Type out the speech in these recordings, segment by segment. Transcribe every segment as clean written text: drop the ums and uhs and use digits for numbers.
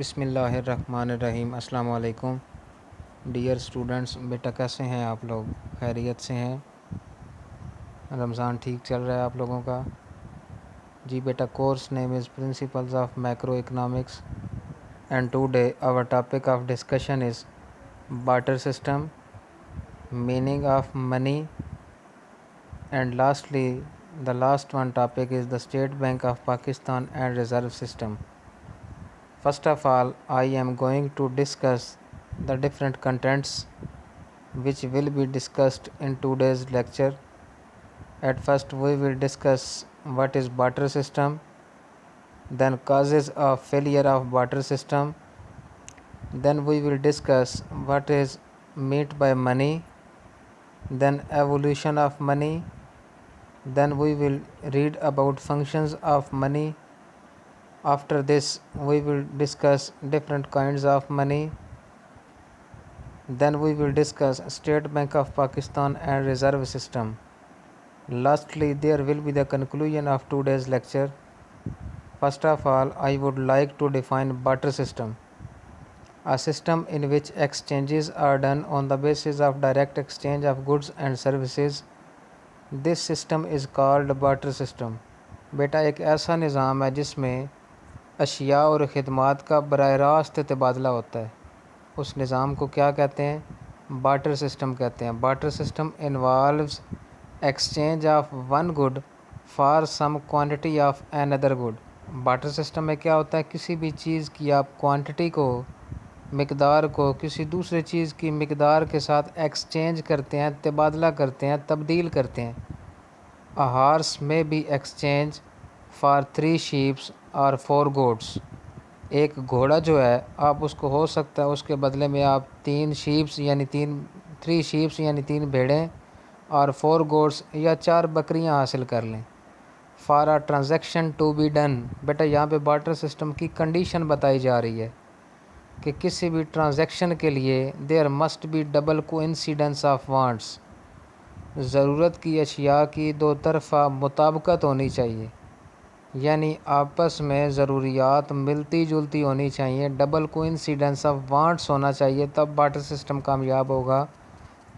بسم اللہ الرحمن الرحیم۔ السلام علیکم ڈیئر اسٹوڈنٹس، بیٹا کیسے ہیں آپ لوگ؟ خیریت سے ہیں؟ رمضان ٹھیک چل رہا ہے آپ لوگوں کا؟ جی بیٹا، course name is principles of macroeconomics and today our topic of discussion is barter system, meaning of money and lastly the last one topic is the State Bank of Pakistan and Reserve System. First of all, I am going to discuss the different contents which will be discussed in today's lecture. At first, we will discuss what is barter system, then causes of failure of barter system, then we will discuss what is meant by money, then evolution of money, then we will read about functions of money. After this, we will discuss different kinds of money. Then we will discuss State Bank of Pakistan and Reserve System. Lastly, there will be the conclusion of today's lecture. First of all, I would like to define barter system. A system in which exchanges are done on the basis of direct exchange of goods and services. This system is called barter system. بیٹا ایک ایسا نظام ہے جس میں اشیاء اور خدمات کا براہ راست تبادلہ ہوتا ہے، اس نظام کو کیا کہتے ہیں؟ بارٹر سسٹم کہتے ہیں۔ Barter system involves exchange of one good for some quantity of another good. Barter system میں کیا ہوتا ہے؟ کسی بھی چیز کی آپ کوانٹٹی کو، مقدار کو کسی دوسرے چیز کی مقدار کے ساتھ ایکسچینج کرتے ہیں، تبادلہ کرتے ہیں، تبدیل کرتے ہیں۔ A horse may be exchanged for 3 sheep or 4 goats. ایک گھوڑا جو ہے آپ اس کو ہو سکتا ہے اس کے بدلے میں آپ 3 sheep یعنی 3 بھیڑیں اور 4 goats یا 4 بکریاں حاصل کر لیں۔ For a transaction to be done، بیٹا یہاں پہ بارٹر سسٹم کی کنڈیشن بتائی جا رہی ہے کہ کسی بھی ٹرانزیکشن کے لیے there must be double coincidence of wants، ضرورت کی اشیاء کی دو طرفہ مطابقت ہونی چاہیے، یعنی آپس میں ضروریات ملتی جلتی ہونی چاہیے، ڈبل کوئنسیڈنس آف وانٹس ہونا چاہیے، تب بارٹر سسٹم کامیاب ہوگا،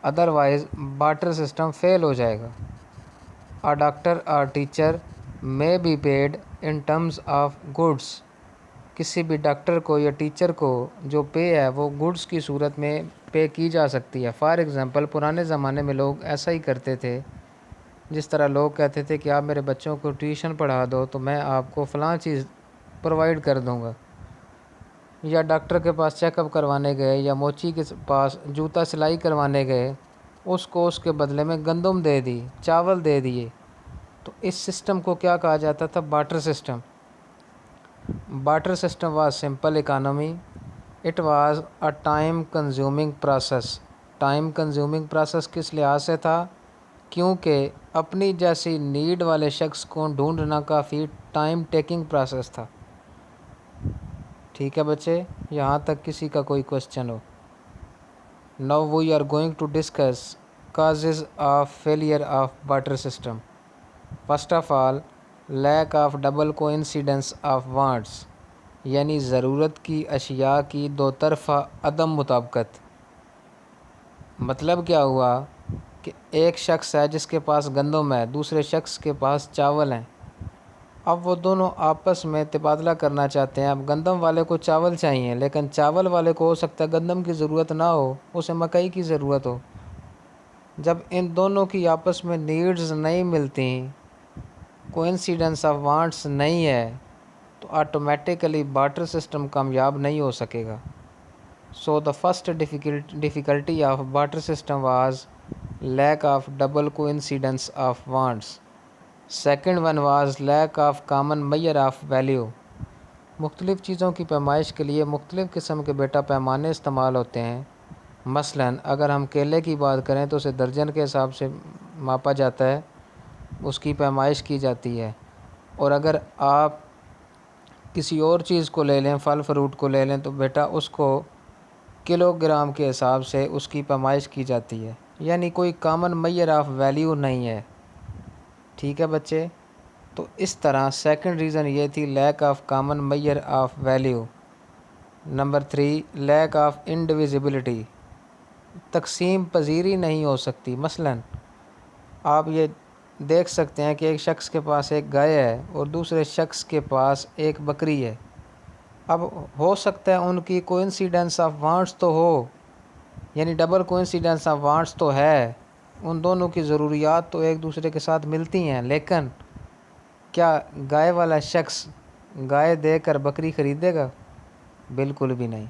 ادروائز بارٹر سسٹم فیل ہو جائے گا۔ A doctor or teacher may be paid in terms of goods، کسی بھی ڈاکٹر کو یا ٹیچر کو جو پے ہے وہ گڈس کی صورت میں پے کی جا سکتی ہے۔ فار ایگزامپل، پرانے زمانے میں لوگ ایسا ہی کرتے تھے، جس طرح لوگ کہتے تھے کہ آپ میرے بچوں کو ٹیوشن پڑھا دو تو میں آپ کو فلاں چیز پرووائڈ کر دوں گا، یا ڈاکٹر کے پاس چیک اپ کروانے گئے یا موچی کے پاس جوتا سلائی کروانے گئے، اس کو اس کے بدلے میں گندم دے دی، چاول دے دیے، تو اس سسٹم کو کیا کہا جاتا تھا؟ Barter system. Barter system was simple economy. It was a time consuming process. Time consuming process کس لحاظ سے تھا؟ کیونکہ اپنی جیسی نیڈ والے شخص کو ڈھونڈنا کافی ٹائم ٹیکنگ پروسیس تھا۔ ٹھیک ہے بچے، یہاں تک کسی کا کوئی question who? Now we are going to discuss causes of failure of barter system. First of all, leak of double coincidence of wants, یعنی ضرورت کی اشیاء کی دو طرفہ عدم مطابقت۔ مطلب کیا ہوا کہ ایک شخص ہے جس کے پاس گندم ہے، دوسرے شخص کے پاس چاول ہیں، اب وہ دونوں آپس میں تبادلہ کرنا چاہتے ہیں۔ اب گندم والے کو چاول چاہیے، لیکن چاول والے کو ہو سکتا ہے گندم کی ضرورت نہ ہو، اسے مکئی کی ضرورت ہو۔ جب ان دونوں کی آپس میں نیڈز نہیں ملتی، کوئنسیڈنس آف وانٹس نہیں ہے، تو آٹومیٹیکلی بارٹر سسٹم کامیاب نہیں ہو سکے گا۔ So the first difficulty of barter system was lack of double coincidence of wants. Second one was lack of common measure of value. مختلف چیزوں کی پیمائش کے لیے مختلف قسم کے بیٹا پیمانے استعمال ہوتے ہیں۔ مثلاً اگر ہم کیلے کی بات کریں تو اسے درجن کے حساب سے ماپا جاتا ہے، اس کی پیمائش کی جاتی ہے، اور اگر آپ کسی اور چیز کو لے لیں، پھل فروٹ کو لے لیں، تو بیٹا اس کو کلو گرام کے حساب سے اس کی پیمائش کی جاتی ہے، یعنی کوئی کامن میئر آف ویلیو نہیں ہے۔ ٹھیک ہے بچے، تو اس طرح سیکنڈ ریزن یہ تھی lack of common measure of value. Number 3 lack of indivisibility, تقسیم پذیری نہیں ہو سکتی۔ مثلاً آپ یہ دیکھ سکتے ہیں کہ ایک شخص کے پاس ایک گائے ہے اور دوسرے شخص کے پاس ایک بکری ہے۔ اب ہو سکتا ہے ان کی کوئنسیڈنس آف وانٹس تو ہو، یعنی ڈبل کوئنسیڈنس آف وانٹس تو ہے، ان دونوں کی ضروریات تو ایک دوسرے کے ساتھ ملتی ہیں، لیکن کیا گائے والا شخص گائے دے کر بکری خریدے گا؟ بالکل بھی نہیں۔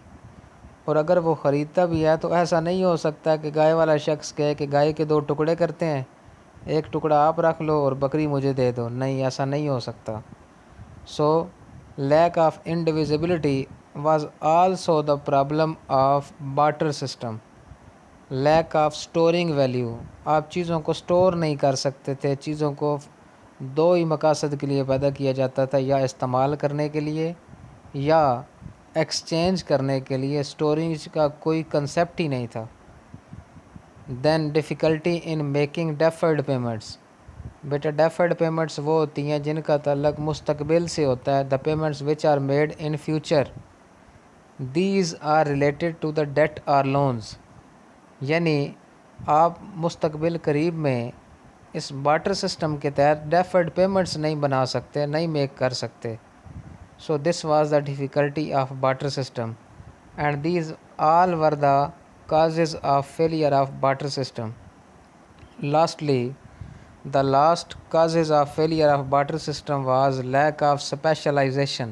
اور اگر وہ خریدتا بھی ہے تو ایسا نہیں ہو سکتا کہ گائے والا شخص کہے کہ گائے کے 2 ٹکڑے کرتے ہیں، ایک ٹکڑا آپ رکھ لو اور بکری مجھے دے دو۔ نہیں، ایسا نہیں ہو سکتا۔ So lack of indivisibility was also the problem of barter system. Lack of storing value, آپ چیزوں کو اسٹور نہیں کر سکتے تھے، چیزوں کو 2 ہی مقاصد کے لیے پیدا کیا جاتا تھا، یا استعمال کرنے کے لیے یا ایکسچینج کرنے کے لیے، اسٹوریج کا کوئی کنسیپٹ ہی نہیں تھا۔ Then difficulty in making deferred payments, بیٹا ڈیفرڈ پیمنٹس وہ ہوتی ہیں جن کا تعلق مستقبل سے ہوتا ہے۔ The payments which are made in future these are related to the debt or loans, یعنی آپ مستقبل قریب میں اس بارٹر سسٹم کے تحت ڈیفرڈ پیمنٹس نہیں بنا سکتے، نہیں میک کر سکتے۔ So this was the difficulty of barter system and these all were the causes of failure of barter system. Lastly the last causes of failure of barter system was lack of specialization،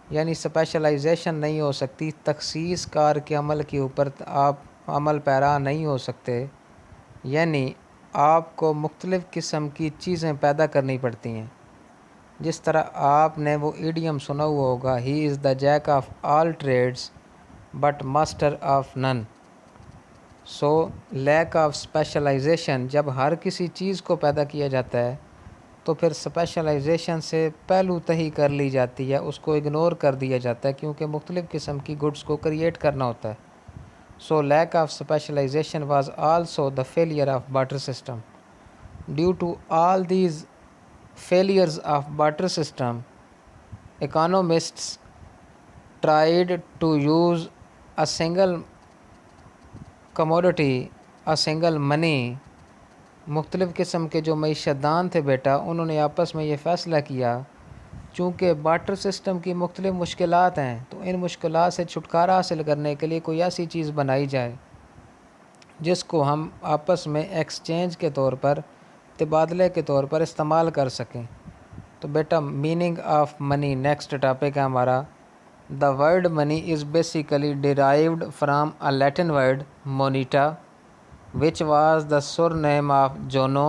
یعنی specialisation نہیں ہو سکتی، تخصیص کار کے عمل کے اوپر آپ عمل پیرا نہیں ہو سکتے، یعنی آپ کو مختلف قسم کی چیزیں پیدا کرنی پڑتی ہیں۔ جس طرح آپ نے وہ ایڈیم سنا ہوا ہوگا، he is the jack of all trades but master of none. So lack of specialisation, جب ہر کسی چیز کو پیدا کیا جاتا ہے تو پھر اسپیشلائزیشن سے پہلو تہی کر لی جاتی ہے، اس کو اگنور کر دیا جاتا ہے، کیونکہ مختلف قسم کی گڈس کو کریٹ کرنا ہوتا ہے۔ So lack of specialization was also the failure of barter system. Due to all these failures of barter system, economists tried to use a single commodity, a single money۔ مختلف قسم کے جو معیشت دان تھے بیٹا، انہوں نے آپس میں یہ فیصلہ کیا چونکہ بارٹر سسٹم کی مختلف مشکلات ہیں تو ان مشکلات سے چھٹکارا حاصل کرنے کے لیے کوئی ایسی چیز بنائی جائے جس کو ہم آپس میں ایکسچینج کے طور پر، تبادلے کے طور پر استعمال کر سکیں۔ تو بیٹا meaning of money, next topic ہے ہمارا۔ The word money is basically derived from a Latin word Moneta which was the surname of Juno,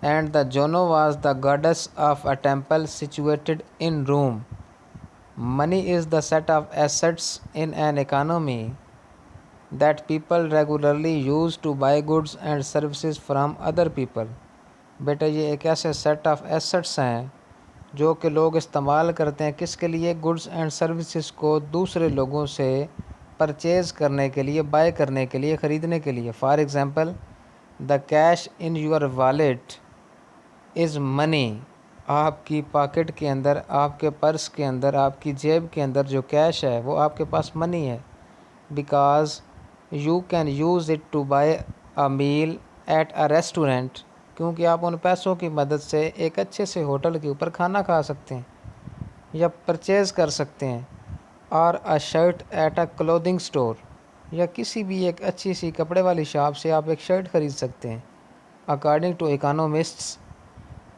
and the Juno was the goddess of a temple situated in Rome. Money is the set of assets in an economy that people regularly use to buy goods and services from other people۔ بیٹا یہ ایک ایسے set of assets ہیں جو کہ لوگ استعمال کرتے ہیں، کس کے لیے؟ گڈس اینڈ سروسز کو دوسرے لوگوں سے پرچیز کرنے کے لیے، بائی کرنے کے لیے، خریدنے کے لیے۔ For example, the cash in your wallet is money, آپ کی پاکٹ کے اندر، آپ کے پرس کے اندر، آپ کی جیب کے اندر جو کیش ہے وہ آپ کے پاس منی ہے۔ Because you can use it to buy a meal at a restaurant, کیونکہ آپ ان پیسوں کی مدد سے ایک اچھے سے ہوٹل کے اوپر کھانا کھا سکتے ہیں یا پرچیز کر سکتے ہیں۔ اور a shirt at a clothing store, یا کسی بھی ایک اچھی سی کپڑے والی شاپ سے آپ ایک شرٹ خرید سکتے ہیں۔ According to economists,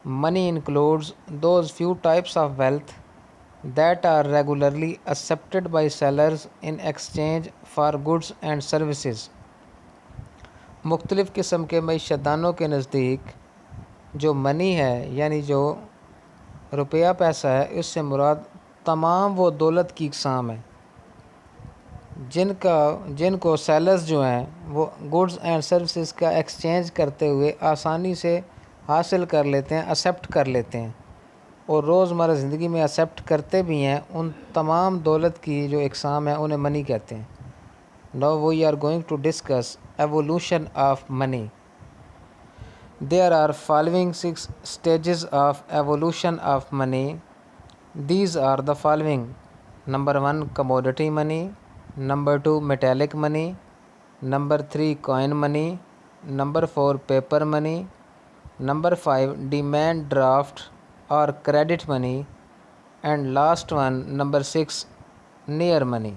money includes those few types of wealth that are regularly accepted by sellers in exchange for goods and services. مختلف قسم کے معیشت دانوں کے نزدیک جو منی ہے، یعنی جو روپیہ پیسہ ہے، اس سے مراد تمام وہ دولت کی اقسام ہیں جن کو سیلرز جو ہیں وہ گڈس اینڈ سروسز کا ایکسچینج کرتے ہوئے آسانی سے حاصل کر لیتے ہیں، ایکسیپٹ کر لیتے ہیں، اور روزمرہ زندگی میں ایکسیپٹ کرتے بھی ہیں۔ ان تمام دولت کی جو اقسام ہیں انہیں منی کہتے ہیں۔ Now we are going to discuss evolution of money. There are following 6 stages of evolution of money. These are the following: number 1 commodity money, number 2 metallic money, number 3 coin money, number 4 paper money, number 5 demand draft اور credit money, and last one number 6 near money.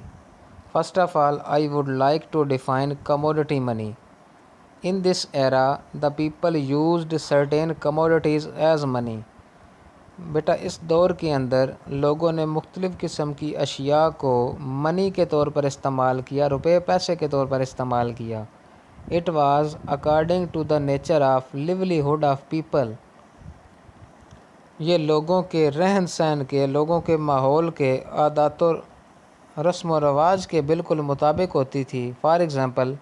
First of all, I would like to define commodity money. In this era, the people used certain commodities as money. بیٹا اس دور کے اندر لوگوں نے مختلف قسم کی اشیاء کو منی کے طور پر استعمال کیا، روپے پیسے کے طور پر استعمال کیا. It was according to the nature of livelihood of people. یہ لوگوں کے رہن سہن کے، لوگوں کے ماحول کے، عادات و رسم و رواج کے بالکل مطابق ہوتی تھی. For example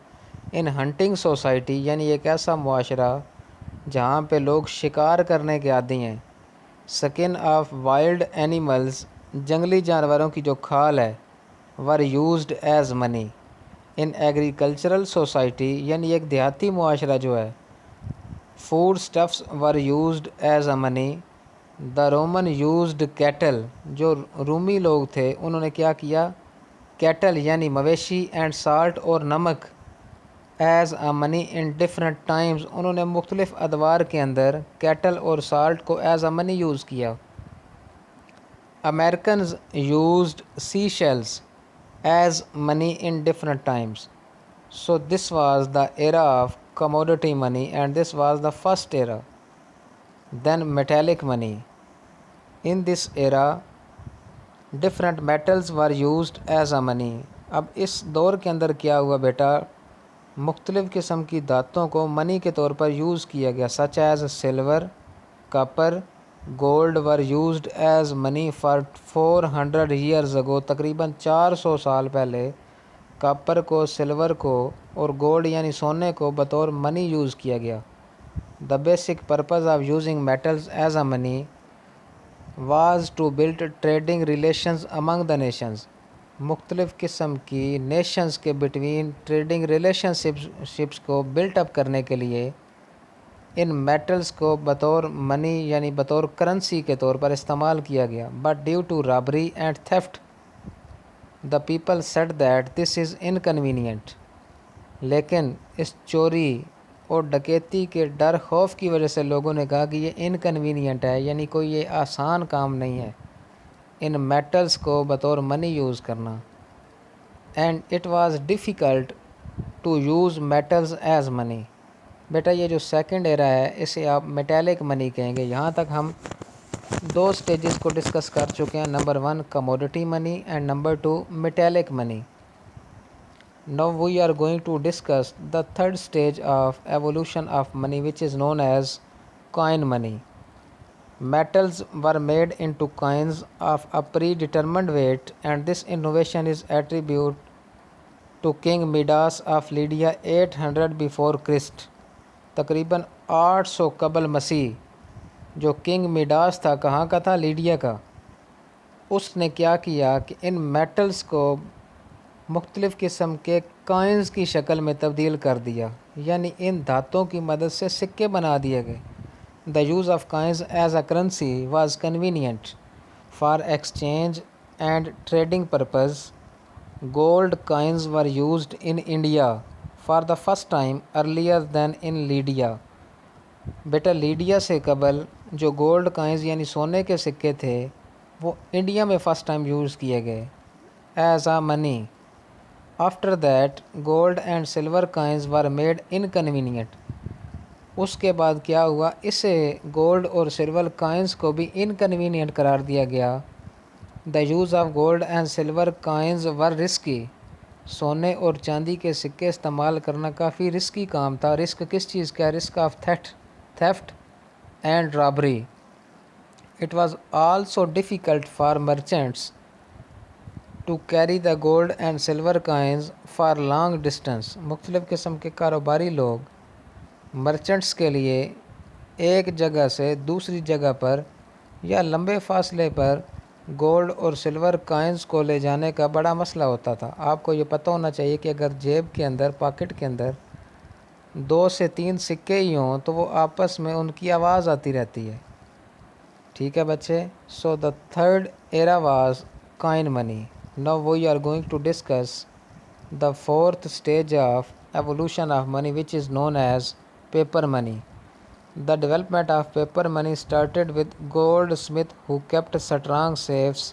in hunting society, یعنی ایک ایسا معاشرہ جہاں پہ لوگ شکار کرنے کے عادی ہیں. سکن آف وائلڈ اینیملز، جنگلی جانوروں کی جو کھال ہے، were used as money. In agricultural society, یعنی ایک دیہاتی معاشرہ جو ہے، food stuffs were used as a money. The Roman used cattle, جو رومی لوگ تھے انہوں نے کیا کیا، کیٹل یعنی مویشی، اینڈ سالٹ اور نمک، as a money in different times. انہوں نے مختلف ادوار کے اندر کیٹل اور سالٹ کو ایز اے منی یوز کیا. Americans used sea shells as money in different times. So this was the era of commodity money and this was the first era. Then metallic money. In this era different metals were used as a money. اب اس دور کے اندر کیا ہوا بیٹا، مختلف قسم کی دھاتوں کو منی کے طور پر یوز کیا گیا. such as silver, copper, gold were used as money for 400 years ago. تقریباً 400 سال پہلے کاپر کو، سلور کو اور گولڈ یعنی سونے کو بطور منی یوز کیا گیا. The basic purpose of using metals as a money was to build trading relations among the nations. مختلف قسم کی نیشنز کے بٹوین ٹریڈنگ ریلیشن شپس کو بلٹ اپ کرنے کے لیے ان میٹلز کو بطور منی یعنی بطور کرنسی کے طور پر استعمال کیا گیا. But due to robbery and theft, the people said that this is inconvenient. لیکن اس چوری اور ڈکیتی کے ڈر خوف کی وجہ سے لوگوں نے کہا کہ یہ انکنوینینٹ ہے، یعنی کوئی یہ آسان کام نہیں ہے ان میٹلز کو بطور منی یوز کرنا. And it was difficult to use metals as money. بیٹا یہ جو سیکنڈ ایرا ہے اسے آپ میٹیلک منی کہیں گے. یہاں تک ہم دو سٹیجز کو ڈسکس کر چکے ہیں. Number 1 commodity money and number 2 metallic money. Now we are going to discuss the third stage of evolution of money, which is known as coin money. Metals were made into coins of a predetermined weight, and this innovation is attributed to King Midas of Lydia 800 before Christ. تقریباً 800 قبل مسیح جو king میڈاس تھا، کہاں کا تھا؟ لیڈیا کا. اس نے کیا کیا کہ ان میٹلز کو مختلف قسم کے کائنز کی شکل میں تبدیل کر دیا، یعنی ان دھاتوں کی مدد سے سکے بنا دیے گئے. The use of coins as a currency was convenient for exchange and trading purpose. Gold coins were used in India for the first time earlier then in Lydia. بیٹا لیڈیا سے قبل جو گولڈ کائنز یعنی سونے کے سکے تھے وہ انڈیا میں فرسٹ ٹائم یوز کیے گئے as a money. After that gold and silver coins were made inconvenient. اس کے بعد کیا ہوا، اسے گولڈ اور سلور کائنز کو بھی انکنوینئنٹ قرار دیا گیا. دا use of gold and silver coins were risky. سونے اور چاندی کے سکے استعمال کرنا کافی رسکی کام تھا. رسک کس چیز کا؟ Risk of theft and robbery. It was also difficult for merchants to carry the gold and silver coins for long distance. مختلف قسم کے کاروباری لوگ مرچنٹس کے لیے ایک جگہ سے دوسری جگہ پر یا لمبے فاصلے پر گولڈ اور سلور کائنز کو لے جانے کا بڑا مسئلہ ہوتا تھا. آپ کو یہ پتہ ہونا چاہیے کہ اگر جیب کے اندر، پاکٹ کے اندر 2 سے 3 سکے ہی ہوں تو وہ آپس میں ان کی آواز آتی رہتی ہے. ٹھیک ہے بچے. So the third era was coin money. Now we are going to discuss the fourth stage of evolution of money, which is known as paper money. The development of paper money started with goldsmith who kept strong safes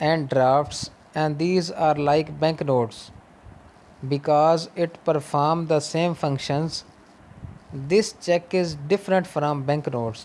and drafts, and these are like banknotes because it perform the same functions. This check is different from banknotes.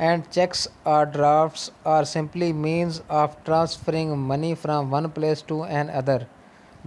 and checks or drafts are simply means of transferring money from one place to another.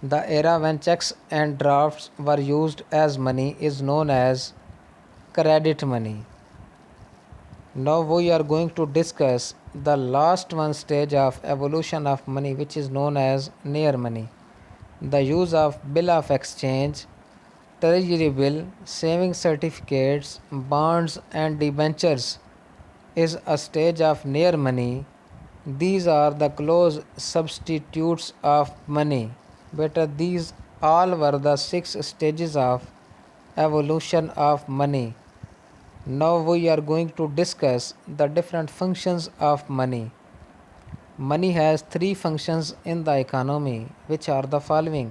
The era when checks and drafts were used as money is known as credit money. Now we are going to discuss the last one stage of evolution of money, which is known as near money. The use of bill of exchange, treasury bill, saving certificates, bonds and debentures is a stage of near money. These are the close substitutes of money. Better these all were the 6 stages of evolution of money. Now we are going to discuss the different functions of money. Money has 3 functions in the economy, which are the following.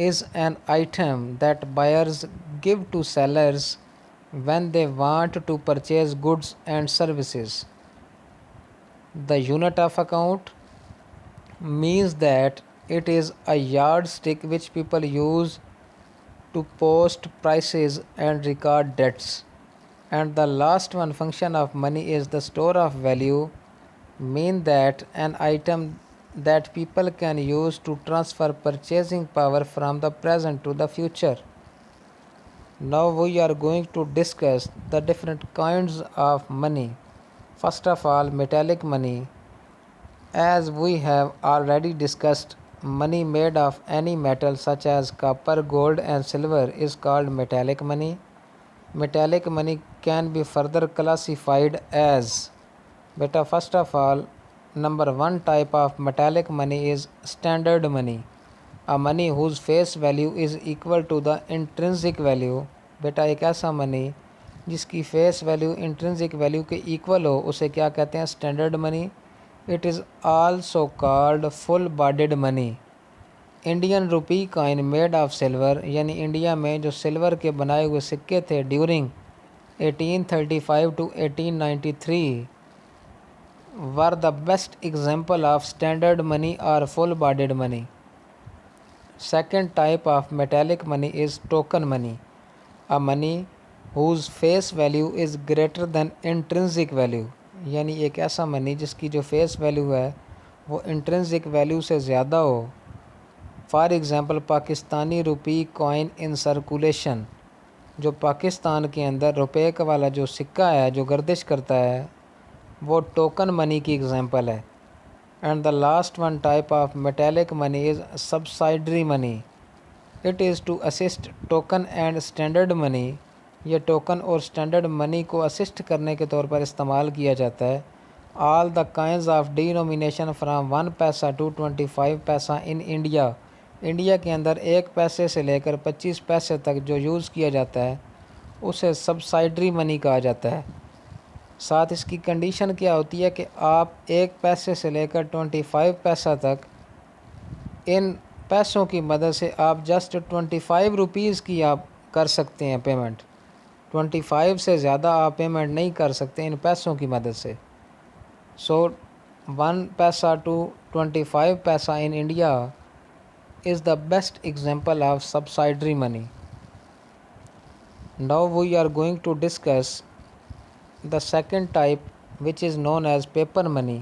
is an item that buyers give to sellers when they want to purchase goods and services. The unit of account means that it is a yardstick which people use to post prices and record debts. And the last one function of money is the store of value, mean that an item that people can use to transfer purchasing power from the present to the future. Now we are going to discuss the different kinds of money. First of all, metallic money. As we have already discussed, money made of any metal such as copper, gold and silver is called metallic money. Metallic money can be further classified as, beta first of all, number 1 type of metallic money is standard money. A money whose face value is equal to the intrinsic value. بیٹا ایک ایسا money جس کی face value intrinsic value کے equal ہو اسے کیا کہتے ہیں؟ Standard money. It is also called full bodied money. Indian rupee coin made of silver, یعنی انڈیا میں جو سلور کے بنائے ہوئے سکے تھے during 1835 to 1893 were the best example of standard money or full bodied money. Second type of metallic money is token money, a money whose face value is greater than intrinsic value. یعنی ایک ایسا money جس کی جو face value ہے وہ intrinsic value سے زیادہ ہو. For example Pakistani rupee coin in circulation, جو پاکستان کے اندر روپے کا والا جو سکہ ہے جو گردش کرتا ہے وہ ٹوکن منی کی ایگزامپل ہے. And the last one type of metallic money is subsidiary money. It is to assist token and standard money. یہ ٹوکن اور اسٹینڈرڈ منی کو اسسٹ کرنے کے طور پر استعمال کیا جاتا ہے. آل دا کائنز آف ڈینومینیشن فرام 1 پیسہ ٹو 25 پیسہ ان انڈیا. انڈیا کے اندر 1 پیسے سے لے کر 25 پیسے تک جو یوز کیا جاتا ہے اسے سبسائڈری منی کہا جاتا ہے. ساتھ اس کی کنڈیشن کیا ہوتی ہے کہ آپ 1 پیسے سے لے کر 25 پیسہ تک ان پیسوں کی مدد سے آپ جسٹ 25 روپیز کی آپ کر سکتے ہیں پیمنٹ. 25 سے زیادہ آپ پیمنٹ نہیں کر سکتے ان پیسوں کی مدد سے. سو 1 پیسہ ٹو 25 پیسہ in India is the best example of subsidiary money. Now we are going to discuss the second type, which is known as paper money.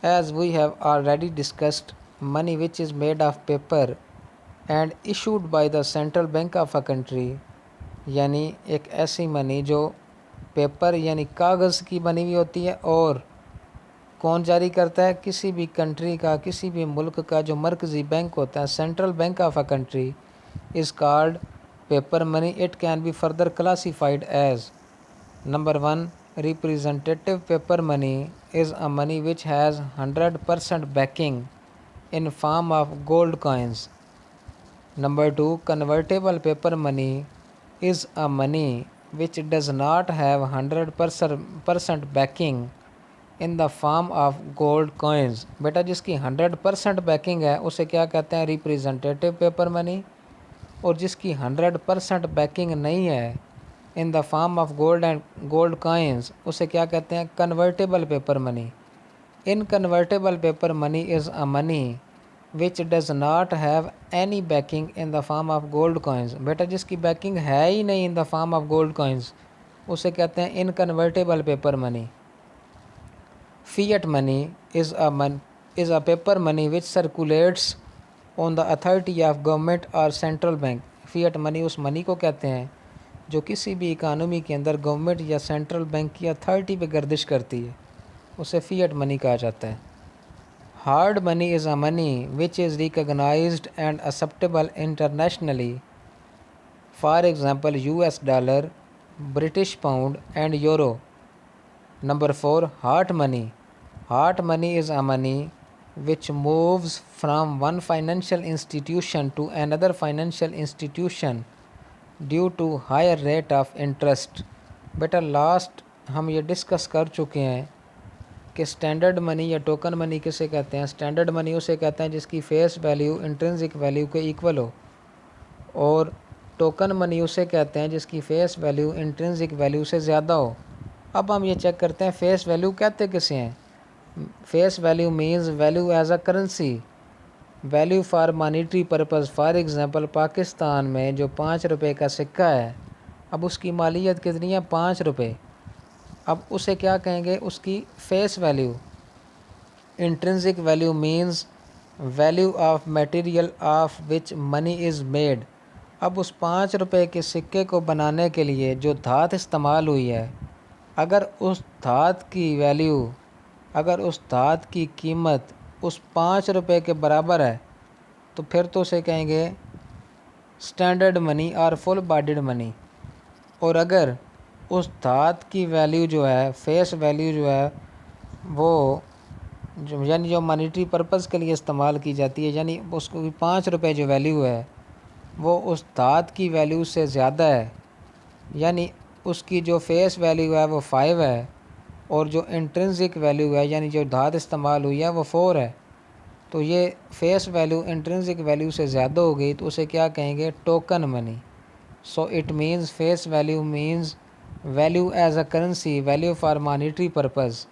As we have already discussed, money which is made of paper and issued by the central bank of a country، یعنی ایک ایسی منی جو paper یعنی کاغذ کی بنی ہوئی ہوتی ہے اور کون جاری کرتا ہے؟ کسی بھی کنٹری کا، کسی بھی ملک کا جو مرکزی بینک ہوتا ہے، central bank of a country, is called paper money. It can be further classified as number 1 representative paper money is a money which has 100% backing in form of gold coins. Number 2 convertible paper money is a money which does not have 100% backing in the form of gold coins. بیٹا جس کی 100% backing ہے اسے کیا کہتے ہیں؟ Representative paper money. اور جس کی 100% بیکنگ نہیں ہے in the form of gold coins اسے کیا کہتے ہیں؟ Convertible paper money. Inconvertible paper money is a money which does not have any backing in the form of gold coins. بیٹا جس کی بیکنگ ہے ہی نہیں in the form of gold coins اسے کہتے ہیں inconvertible paper money. Fiat money is a paper money which circulates on the authority of government or central bank. Fiat money اس منی کو کہتے ہیں جو کسی بھی اکانومی کے اندر گورنمنٹ یا سینٹرل بینک کی اتھارٹی پہ گردش کرتی ہے، اسے فیٹ منی کہا جاتا ہے. Hard money is a money which is recognised and acceptable internationally. For example US dollar, British pound and euro. Number 4 hard money. Hard money is a money which moves from one financial institution to another financial institution due to higher rate of interest. Beta last ہم یہ discuss کر چکے ہیں کہ standard منی یا token منی کسے کہتے ہیں. اسٹینڈرڈ منی اسے کہتے ہیں جس کی فیس ویلیو انٹرنسک ویلیو کے ایکول ہو، اور ٹوکن منی اسے کہتے ہیں جس کی فیس ویلیو انٹرنسک ویلیو سے زیادہ ہو. اب ہم یہ چیک کرتے ہیں فیس ویلیو کہتے کسے ہیں. Face value means value as a currency, value for monetary purpose. For example Pakistan میں جو 5 روپے کا سکہ ہے، اب اس کی مالیت کتنی ہے؟ 5 روپے. اب اسے کیا کہیں گے؟ اس کی face value. Intrinsic value means value of material of which money is made. اب اس 5 روپے کے سکے کو بنانے کے لیے جو دھات استعمال ہوئی ہے، اگر اس دھات کی ویلیو، اگر اس دھات کی قیمت اس 5 روپے کے برابر ہے تو پھر تو اسے کہیں گے اسٹینڈرڈ منی اور فل باڈیڈ منی. اور اگر اس دھات کی ویلیو جو ہے، فیس ویلیو جو ہے وہ یعنی جو مانیٹری پرپز کے لیے استعمال کی جاتی ہے، یعنی اس کو 5 روپے جو ویلیو ہے وہ اس دھات کی ویلیو سے زیادہ ہے، یعنی اس کی جو فیس ویلیو ہے وہ 5 ہے، اور جو انٹرنزک ویلیو ہے یعنی جو دھات استعمال ہوئی ہے وہ 4 ہے، تو یہ فیس ویلیو انٹرنزک ویلیو سے زیادہ ہو گئی تو اسے کیا کہیں گے؟ Token money. So it means face value means value as a currency value for monetary purpose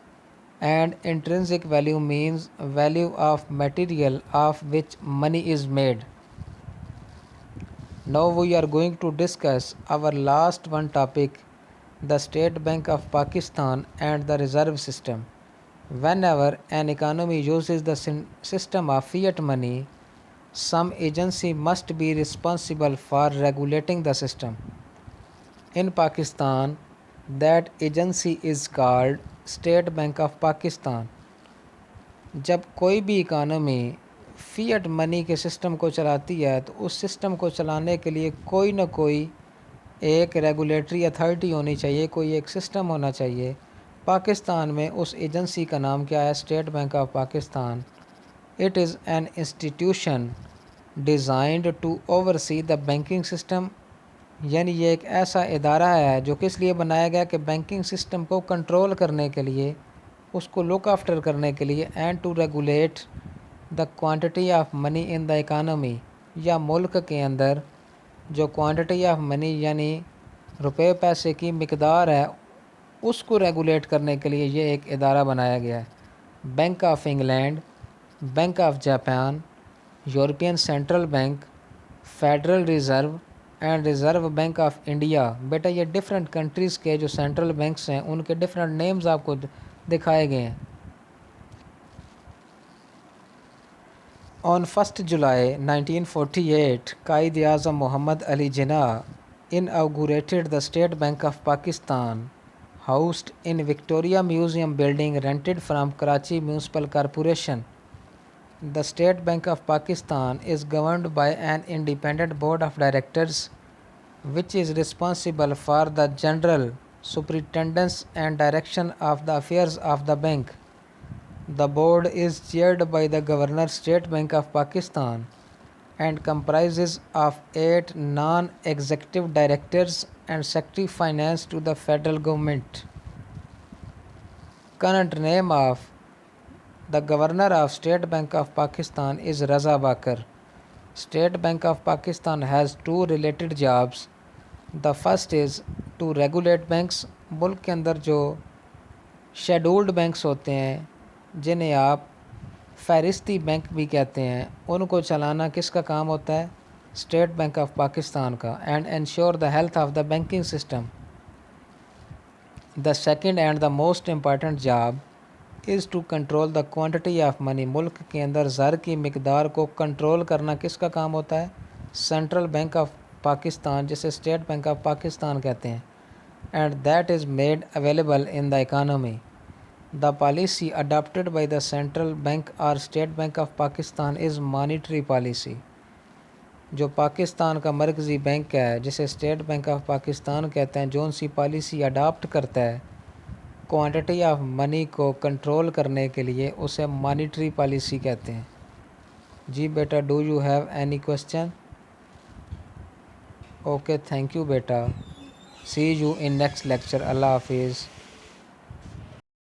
and intrinsic value means value of material of which money is made. Now we are going to discuss our last one topic, the State Bank of Pakistan and the reserve system. Whenever an economy uses the system of fiat money, some agency must be responsible for regulating the system. In Pakistan, that agency is called State Bank of Pakistan. جب کوئی بھی economy fat منی کے system کو چلاتی ہے تو اس system کو چلانے کے لیے کوئی نہ کوئی ایک ریگولیٹری اتھارٹی ہونی چاہیے، کوئی ایک سسٹم ہونا چاہیے. پاکستان میں اس ایجنسی کا نام کیا ہے؟ State Bank of Pakistan. It is an institution designed to oversee the banking system, یعنی یہ ایک ایسا ادارہ ہے جو کس لیے بنایا گیا کہ بینکنگ سسٹم کو کنٹرول کرنے کے لیے، اس کو لک آفٹر کرنے کے لیے، and to regulate the quantity of money in the economy, یا ملک کے اندر جو کوانٹٹی آف منی یعنی روپے پیسے کی مقدار ہے اس کو ریگولیٹ کرنے کے لیے یہ ایک ادارہ بنایا گیا ہے. Bank of England, Bank of Japan, European Central Bank, Federal Reserve and Reserve Bank of India. بیٹا یہ ڈفرینٹ کنٹریز کے جو سینٹرل بینکس ہیں ان کے ڈفرینٹ نیمز آپ کو دکھائے گئے ہیں. آن 1 جولائی 1948 قائد اعظم محمد Ali Jinnah inaugurated the State Bank of Pakistan, housed in Victoria Museum building rented from Karachi Municipal Corporation. The State Bank of Pakistan is governed by an independent board of directors which is responsible for the general superintendence and direction of the affairs of the bank. The board is chaired by the Governor State Bank of Pakistan and comprises of 8 non-executive directors and Secretary Finance to the federal government. Current name of the Governor of State Bank of Pakistan is Raza Bakar. State Bank of Pakistan has 2 related jobs. The first is to regulate banks. ملک کے اندر جو scheduled banks ہوتے ہیں جنہیں آپ فہرستی bank بھی کہتے ہیں، ان کو چلانا کس کا کام ہوتا ہے؟ اسٹیٹ بینک آف پاکستان کا. And ensure the health of the banking system. The second and the most important job is to control the quantity of money. ملک کے اندر زر کی مقدار کو کنٹرول کرنا کس کا کام ہوتا ہے؟ سینٹرل بینک آف پاکستان، جسے اسٹیٹ بینک آف پاکستان کہتے ہیں. And that is made available in the economy. The policy adopted by the central bank or State Bank of Pakistan is monetary policy. جو پاکستان کا مرکزی بینک ہے جسے اسٹیٹ بینک آف پاکستان کہتے ہیں، جو ان سی پالیسی اڈاپٹ کرتا ہے کوانٹٹی آف منی کو کنٹرول کرنے کے لیے، اسے مانیٹری پالیسی کہتے ہیں. جی بیٹا، do you have any question? Okay, thank you بیٹا. See you in next lecture. اللہ حافظ.